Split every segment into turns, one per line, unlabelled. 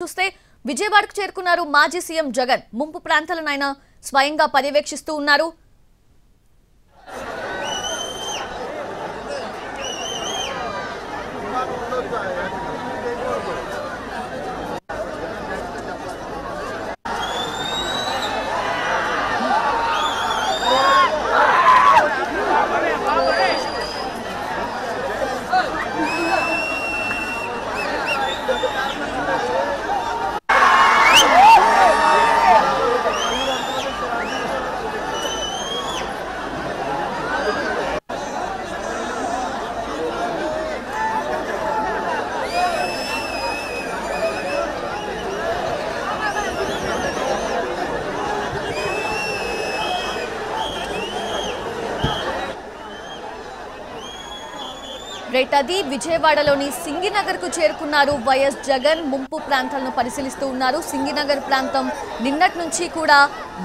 చూస్తే విజయవాడకు చేరుకున్నారు మాజీ సీఎం జగన్. ముంపు ప్రాంతాలను ఆయన స్వయంగా పర్యవేక్షిస్తూ ఉన్నారు. అది విజయవాడలోని సింగినగర్ కు చేరుకున్నారు వైఎస్ జగన్. ముంపు ప్రాంతాలను పరిశీలిస్తూ ఉన్నారు. సింగినగర్ ప్రాంతం నిన్నటి నుంచి కూడా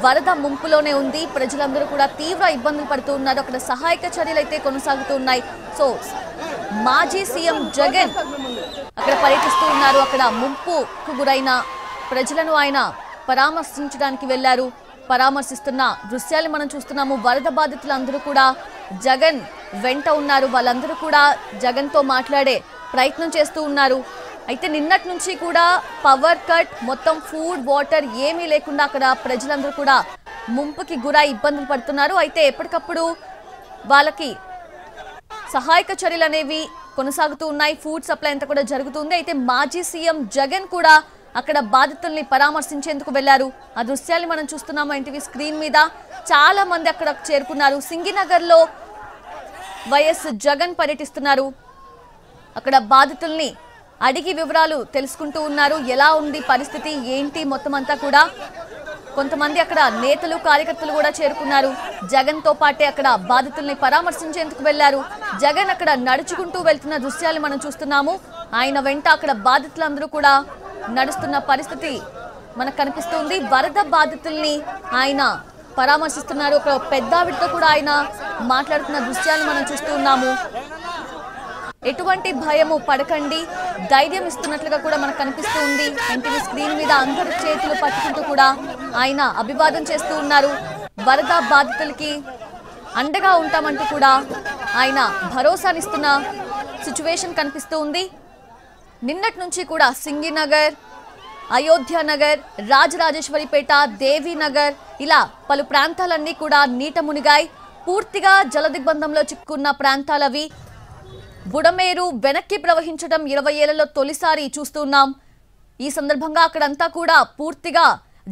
వరద ముంపులోనే ఉంది. ప్రజలందరూ కూడా తీవ్ర ఇబ్బందులు పడుతూ ఉన్నారు. అక్కడ సహాయక చర్యలు అయితే కొనసాగుతూ ఉన్నాయి. సో మాజీ సీఎం జగన్ అక్కడ పర్యటిస్తూ ఉన్నారు. అక్కడ ముంపుకు గురైన ప్రజలను ఆయన పరామర్శించడానికి వెళ్లారు. పరామర్శిస్తున్న దృశ్యాలు మనం చూస్తున్నాము. వరద బాధితులందరూ కూడా జగన్ వెంట ఉన్నారు. వాళ్ళందరూ కూడా జగన్ తో మాట్లాడే ప్రయత్నం చేస్తూ ఉన్నారు. అయితే నిన్నటి నుంచి కూడా పవర్ కట్, మొత్తం ఫుడ్ వాటర్ ఏమీ లేకుండా అక్కడ ప్రజలందరూ కూడా ముంపుకి గురై ఇబ్బందులు పడుతున్నారు. అయితే ఎప్పటికప్పుడు వాళ్ళకి సహాయక చర్యలు అనేవి కొనసాగుతూ ఉన్నాయి. ఫుడ్ సప్లై అంతా కూడా జరుగుతుంది. అయితే మాజీ సీఎం జగన్ కూడా అక్కడ బాధితుల్ని పరామర్శించేందుకు వెళ్లారు. ఆ దృశ్యాలు మనం చూస్తున్నాము ఎన్టీవీ స్క్రీన్ మీద. చాలా మంది అక్కడ చేరుకున్నారు. సింగినగర్ లో వైఎస్ జగన్ పర్యటిస్తున్నారు. అక్కడ బాధితుల్ని అడిగి వివరాలు తెలుసుకుంటూ ఉన్నారు. ఎలా ఉంది పరిస్థితి ఏంటి మొత్తం అంతా కూడా. కొంతమంది అక్కడ నేతలు కార్యకర్తలు కూడా చేరుకున్నారు. జగన్ తో పాటే అక్కడ బాధితుల్ని పరామర్శించేందుకు వెళ్లారు. జగన్ అక్కడ నడుచుకుంటూ వెళ్తున్న దృశ్యాలు మనం చూస్తున్నాము. ఆయన వెంట అక్కడ బాధితులందరూ కూడా నడుస్తున్న పరిస్థితి మనకు కనిపిస్తుంది. వరద బాధితుల్ని ఆయన పరామర్శిస్తున్నారు. ఒక పెద్దావిడితో కూడా ఆయన మాట్లాడుతున్న దృశ్యాలు మనం చూస్తూ ఉన్నాము. ఎటువంటి భయము పడకండి, ధైర్యం ఇస్తున్నట్లుగా కూడా మనకు కనిపిస్తూ ఉంది. ఎన్టీవీ స్క్రీన్ మీద అందరూ చేతులు పట్టుకుంటూ కూడా ఆయన అభివాదం చేస్తూ ఉన్నారు. వరద బాధితులకి అండగా ఉంటామంటూ కూడా ఆయన భరోసానిస్తున్న సిచ్యువేషన్ కనిపిస్తూ ఉంది. నిన్నటి నుంచి కూడా సింగినగర్, అయోధ్య నగర్, రాజరాజేశ్వరిపేట, దేవీనగర్ ఇలా పలు ప్రాంతాలన్నీ కూడా నీట మునిగాయి. పూర్తిగా జలదిగ్బంధంలో చిక్కున్న ప్రాంతాలవి. బుడమేరు వెనక్కి ప్రవహించడం 20 ఏళ్లలో తొలిసారి చూస్తున్నాం. ఈ సందర్భంగా అక్కడంతా కూడా పూర్తిగా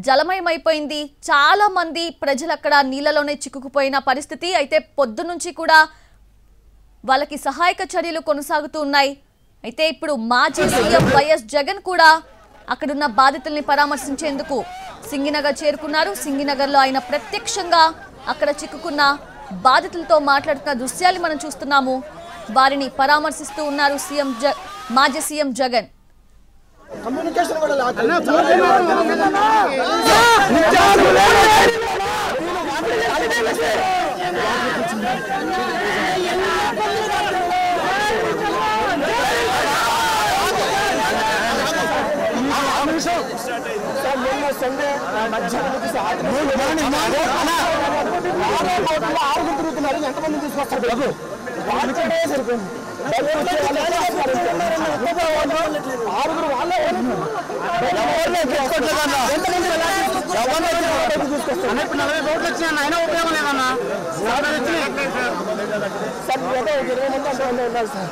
జలమయమైపోయింది. చాలా మంది ప్రజలు అక్కడ నీళ్లలోనే చిక్కుకుపోయిన పరిస్థితి. అయితే పొద్దు నుంచి కూడా వాళ్ళకి సహాయక చర్యలు కొనసాగుతూ ఉన్నాయి. అయితే ఇప్పుడు మాజీ సీఎం వైఎస్ జగన్ కూడా అక్కడున్న బాధితుల్ని పరామర్శించేందుకు సింగినగర్ చేరుకున్నారు. సింగినగర్ లో ఆయన ప్రత్యక్షంగా అక్కడ చిక్కుకున్న బాధితులతో మాట్లాడుతున్న దృశ్యాలు మనం చూస్తున్నాము. వారిని పరామర్శిస్తూ ఉన్నారు మాజీ సీఎం జగన్.
తిరుగుతున్నారు. ఎంతమంది తీసుకొస్తారు? ఆరుగురు వాళ్ళే ఇప్పుడు 40 రోడ్లు వచ్చినా అయినా ఉపయోగం లేదన్నా. సార్ ఏదో 20 మంది అంతమంది ఉన్నారు సార్.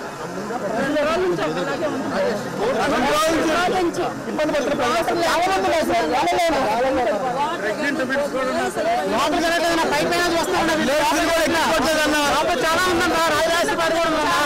ఇబ్బంది పడుతున్నారు. పైపైన చూస్తా ఉన్నా చాలా ఉందన్నా. రాజరాజేశ్వరి కూడా ఉందన్నా.